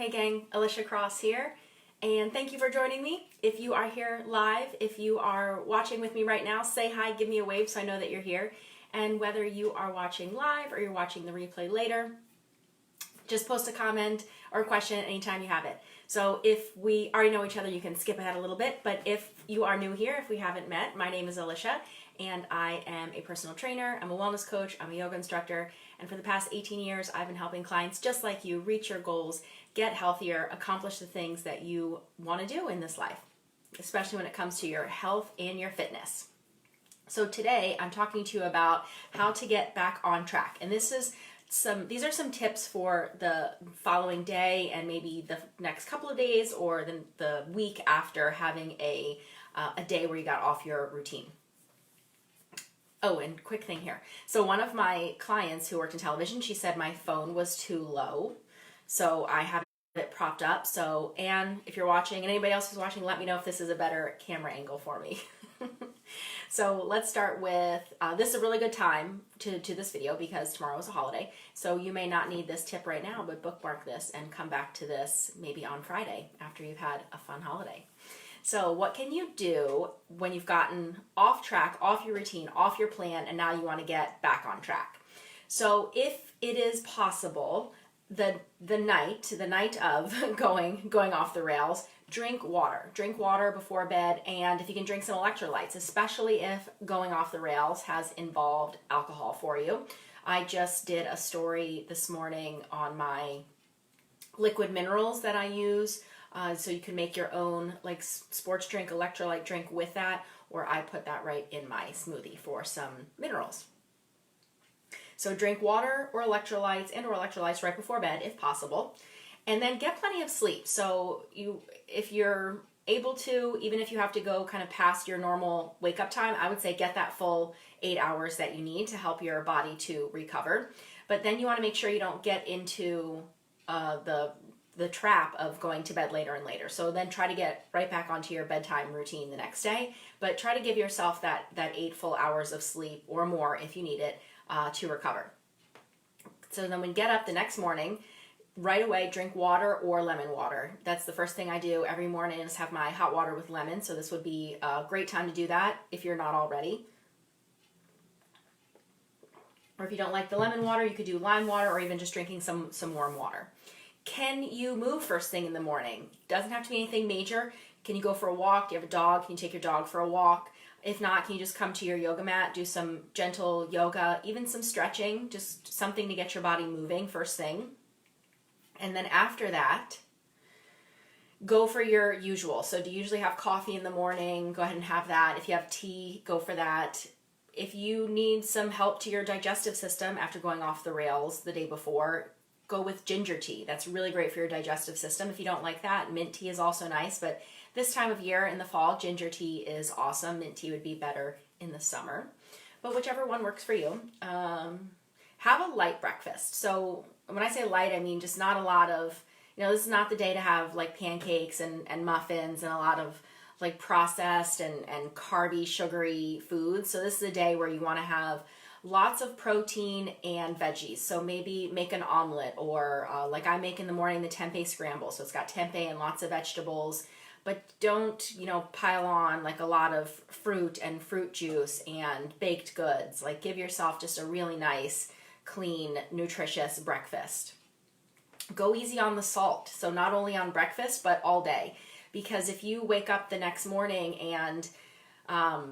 Hey gang, Alicia Cross here, and thank you for joining me. If you are here live, if you are watching with me right now, say hi, give me a wave so I know that you're here. And whether you are watching live or you're watching the replay later, just post a comment or a question anytime you have it. So if we already know each other, you can skip ahead a little bit, but if you are new here, if we haven't met, my name is Alicia, and I am a personal trainer, I'm a wellness coach, I'm a yoga instructor, and for the past 18 years, I've been helping clients just like you reach your goals, get healthier, accomplish the things that you want to do in this life, especially when it comes to your health and your fitness. So today, I'm talking to you about how to get back on track, and these are some tips for the following day and maybe the next couple of days or the week after having a day where you got off your routine. Oh, and quick thing here. So one of my clients who worked in television, she said my phone was too low. So I have it propped up. So Anne, if you're watching, and anybody else who's watching, let me know if this is a better camera angle for me. So let's start with, this is a really good time to this video because tomorrow is a holiday. So you may not need this tip right now, but bookmark this and come back to this maybe on Friday after you've had a fun holiday. So what can you do when you've gotten off track, off your routine, off your plan, and now you want to get back on track? So if it is possible, the night of going off the rails, drink water. Drink water before bed, and if you can drink some electrolytes, especially if going off the rails has involved alcohol for you. I just did a story this morning on my liquid minerals that I use. So you can make your own like sports drink, electrolyte drink with that, or I put that right in my smoothie for some minerals. So drink water or electrolytes right before bed if possible, and then get plenty of sleep. So if you're able to, even if you have to go kind of past your normal wake up time, I would say get that full 8 hours that you need to help your body to recover. But then you want to make sure you don't get into the trap of going to bed later and later. So then try to get right back onto your bedtime routine the next day, but try to give yourself that 8 full hours of sleep or more if you need it to recover. So then when you get up the next morning, right away drink water or lemon water. That's the first thing I do every morning is have my hot water with lemon. So this would be a great time to do that if you're not already. Or if you don't like the lemon water, you could do lime water or even just drinking some warm water. Can you move first thing in the morning? Doesn't have to be anything major. Can you go for a walk? Do you have a dog? Can you take your dog for a walk? If not, can you just come to your yoga mat, do some gentle yoga, even some stretching, just something to get your body moving first thing. And then after that, go for your usual. So do you usually have coffee in the morning? Go ahead and have that. If you have tea, go for that. If you need some help to your digestive system after going off the rails the day before, go with ginger tea. That's really great for your digestive system. If you don't like that, mint tea is also nice, but this time of year in the fall, ginger tea is awesome. Mint tea would be better in the summer, but whichever one works for you. Have a light breakfast. So when I say light, I mean just not a lot of, this is not the day to have like pancakes and muffins and a lot of like processed and carby, sugary foods. So this is a day where you want to have lots of protein and veggies. So maybe make an omelet or like I make in the morning, the tempeh scramble. So it's got tempeh and lots of vegetables, but don't, pile on like a lot of fruit and fruit juice and baked goods. Like give yourself just a really nice, clean, nutritious breakfast. Go easy on the salt. So not only on breakfast, but all day. Because if you wake up the next morning and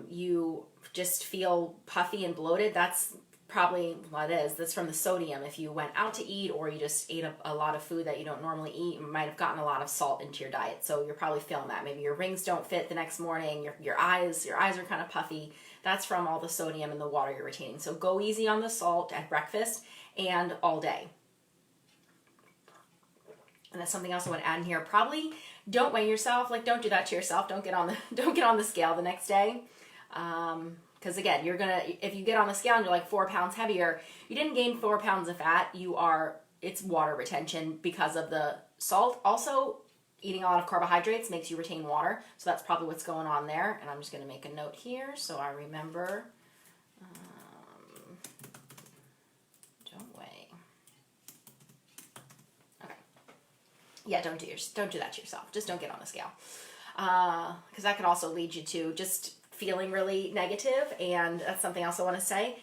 you just feel puffy and bloated, that's probably what it is. That's from the sodium. If you went out to eat or you just ate a lot of food that you don't normally eat, you might have gotten a lot of salt into your diet. So you're probably feeling that. Maybe your rings don't fit the next morning. Your eyes are kind of puffy. That's from all the sodium in the water you're retaining. So go easy on the salt at breakfast and all day. And that's something else I want to add in here. Probably don't weigh yourself. Like don't do that to yourself. Don't get on the scale the next day. Because again, if you get on the scale and you're like 4 pounds heavier, you didn't gain 4 pounds of fat. It's water retention because of the salt. Also, eating a lot of carbohydrates makes you retain water. So that's probably what's going on there. And I'm just going to make a note here so I remember. Don't weigh. Okay. Yeah, don't do that to yourself. Just don't get on the scale. Because that could also lead you to just feeling really negative. And that's something else I want to say.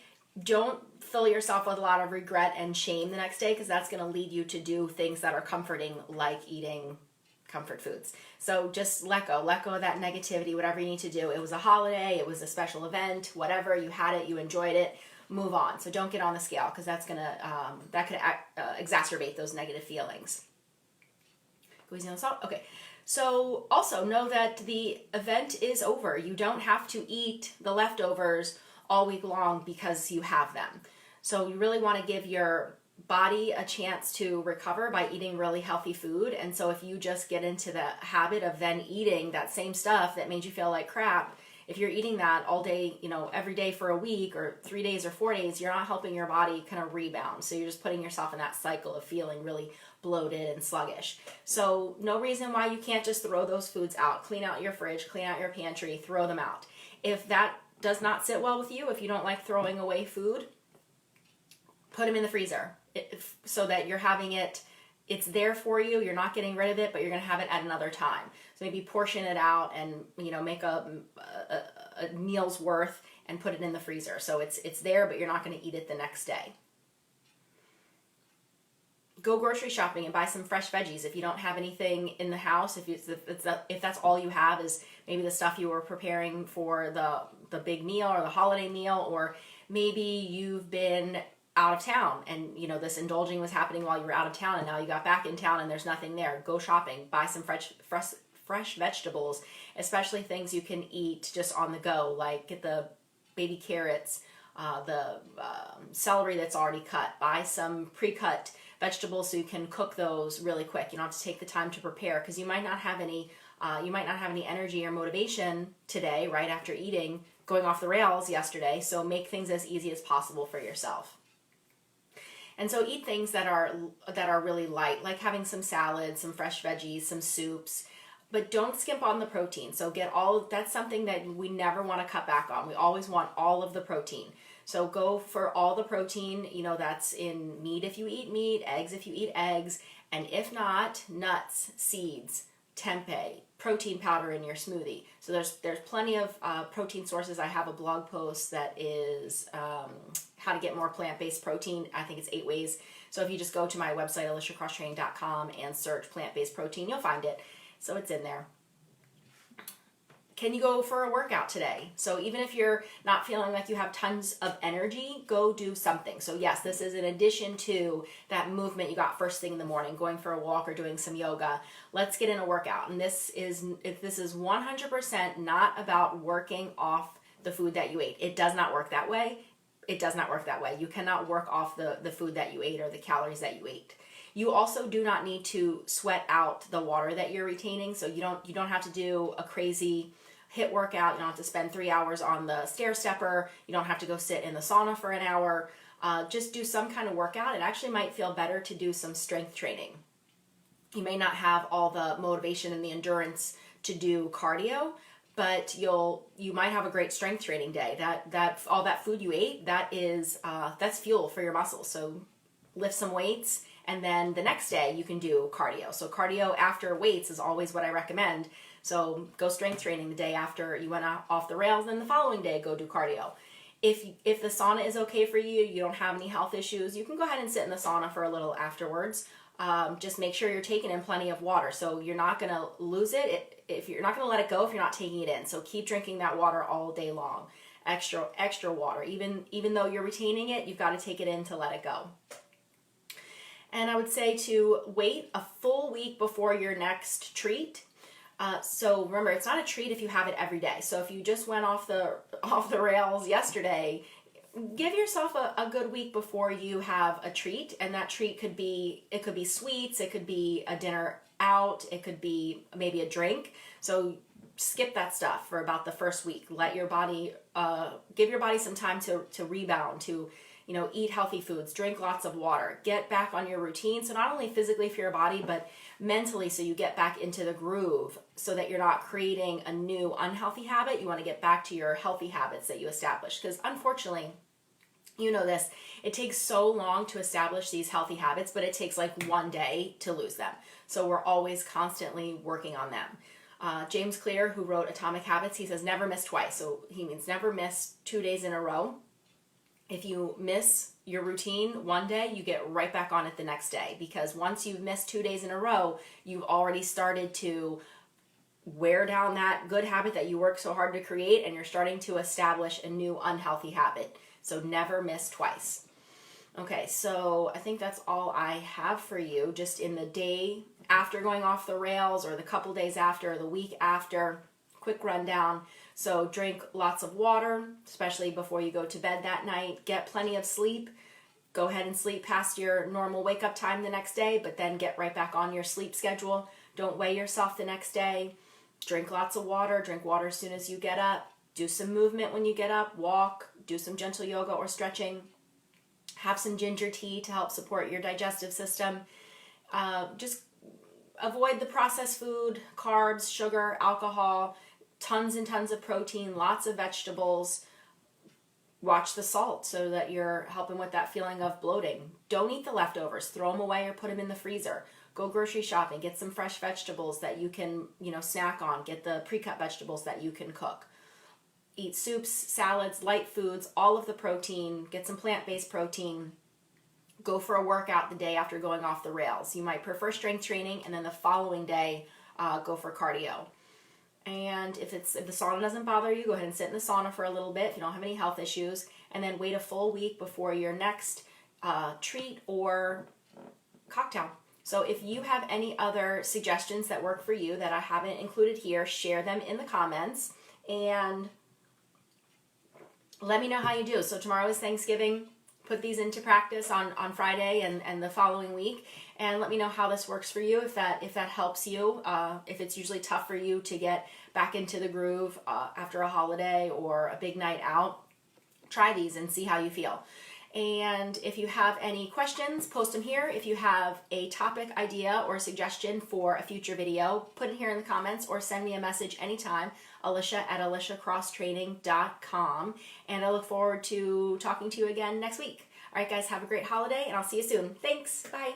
Don't fill yourself with a lot of regret and shame the next day, because that's going to lead you to do things that are comforting, like eating comfort foods. So just let go of that negativity, whatever you need to do. It was a holiday, it was a special event, whatever, you had it, you enjoyed it, move on. So don't get on the scale, because that's going to, that could exacerbate those negative feelings. Go easy on the salt. Okay. So also know that the event is over. You don't have to eat the leftovers all week long because you have them. So you really want to give your body a chance to recover by eating really healthy food. And so if you just get into the habit of then eating that same stuff that made you feel like crap, if you're eating that all day, every day for a week or 3 days or 4 days, you're not helping your body kind of rebound. So you're just putting yourself in that cycle of feeling really bloated and sluggish. So no reason why you can't just throw those foods out. Clean out your fridge, clean out your pantry, throw them out. If that does not sit well with you, if you don't like throwing away food, put them in the freezer so that you're having it, it's there for you. You're not getting rid of it, but you're going to have it at another time. So maybe portion it out and, make a meal's worth and put it in the freezer. So it's there, but you're not going to eat it the next day. Go grocery shopping and buy some fresh veggies. If you don't have anything in the house, if that's all you have is maybe the stuff you were preparing for the big meal or the holiday meal, or maybe you've been out of town and this indulging was happening while you were out of town, and now you got back in town and there's nothing there. Go shopping, buy some fresh vegetables, especially things you can eat just on the go, like get the baby carrots, the celery that's already cut. Buy some pre-cut vegetables so you can cook those really quick. You don't have to take the time to prepare, because you might not have any energy or motivation today right after eating, going off the rails yesterday. So make things as easy as possible for yourself. And so eat things that are really light, like having some salads, some fresh veggies, some soups, but don't skimp on the protein. So that's something that we never want to cut back on. We always want all of the protein. So go for all the protein, that's in meat if you eat meat, eggs if you eat eggs, and if not, nuts, seeds, tempeh, protein powder in your smoothie. So there's plenty of protein sources. I have a blog post that is how to get more plant-based protein. I think it's 8 ways. So if you just go to my website, aliciacrosstraining.com, and search plant-based protein, you'll find it. So it's in there. Can you go for a workout today? So even if you're not feeling like you have tons of energy, go do something. So yes, this is in addition to that movement you got first thing in the morning, going for a walk or doing some yoga. Let's get in a workout. And this is 100% not about working off the food that you ate. It does not work that way. It does not work that way. You cannot work off the food that you ate or the calories that you ate. You also do not need to sweat out the water that you're retaining. So you don't have to do a crazy HIIT workout. You don't have to spend 3 hours on the stair stepper. You don't have to go sit in the sauna for an hour. Just do some kind of workout. It actually might feel better to do some strength training. You may not have all the motivation and the endurance to do cardio, but you might have a great strength training day. That all that food you ate, that's fuel for your muscles. So lift some weights, and then the next day you can do cardio. So cardio after weights is always what I recommend. So go strength training the day after you went off the rails, then the following day go do cardio. If the sauna is okay for you, you don't have any health issues, you can go ahead and sit in the sauna for a little afterwards. Just make sure you're taking in plenty of water. So you're not going to lose it. If you're not going to let it go if you're not taking it in. So keep drinking that water all day long. Extra water. Even though you're retaining it, you've got to take it in to let it go. And I would say to wait a full week before your next treat. So remember, it's not a treat if you have it every day. So if you just went off the rails yesterday, give yourself a good week before you have a treat. And that treat could be sweets, it could be a dinner out, it could be maybe a drink. So skip that stuff for about the first week. Let your body, give your body some time to rebound, to eat healthy foods, drink lots of water, get back on your routine. So not only physically for your body, but mentally, so you get back into the groove so that you're not creating a new unhealthy habit. You want to get back to your healthy habits that you established. Because unfortunately, You know this. It takes so long to establish these healthy habits, but it takes like one day to lose them. So we're always constantly working on them. James Clear, who wrote Atomic Habits, he says never miss twice. So he means never miss 2 days in a row. If you miss your routine one day, you get right back on it the next day, because once you've missed 2 days in a row, you've already started to wear down that good habit that you worked so hard to create, and you're starting to establish a new unhealthy habit. So never miss twice. Okay, so I think that's all I have for you, just in the day after going off the rails, or the couple days after, or the week after. Quick rundown. So drink lots of water, especially before you go to bed that night. Get plenty of sleep. Go ahead and sleep past your normal wake up time the next day, but then get right back on your sleep schedule. Don't weigh yourself the next day. Drink lots of water. Drink water as soon as you get up. Do some movement when you get up. Walk. Do some gentle yoga or stretching. Have some ginger tea to help support your digestive system. Just avoid the processed food, carbs, sugar, alcohol, tons and tons of protein, lots of vegetables. Watch the salt so that you're helping with that feeling of bloating. Don't eat the leftovers. Throw them away or put them in the freezer. Go grocery shopping. Get some fresh vegetables that you can, snack on. Get the pre-cut vegetables that you can cook. Eat soups, salads, light foods, all of the protein. Get some plant-based protein. Go for a workout the day after going off the rails. You might prefer strength training, and then the following day, go for cardio. And if the sauna doesn't bother you, go ahead and sit in the sauna for a little bit if you don't have any health issues, and then wait a full week before your next treat or cocktail. So if you have any other suggestions that work for you that I haven't included here, share them in the comments, and let me know how you do. So tomorrow is Thanksgiving. Put these into practice on Friday and the following week, and let me know how this works for you, if that helps you. If it's usually tough for you to get back into the groove after a holiday or a big night out, try these and see how you feel. And if you have any questions, post them here. If you have a topic idea or suggestion for a future video, put it here in the comments or send me a message anytime, Alicia@aliciacrosstraining.com. And I look forward to talking to you again next week. All right, guys, have a great holiday, and I'll see you soon. Thanks. Bye.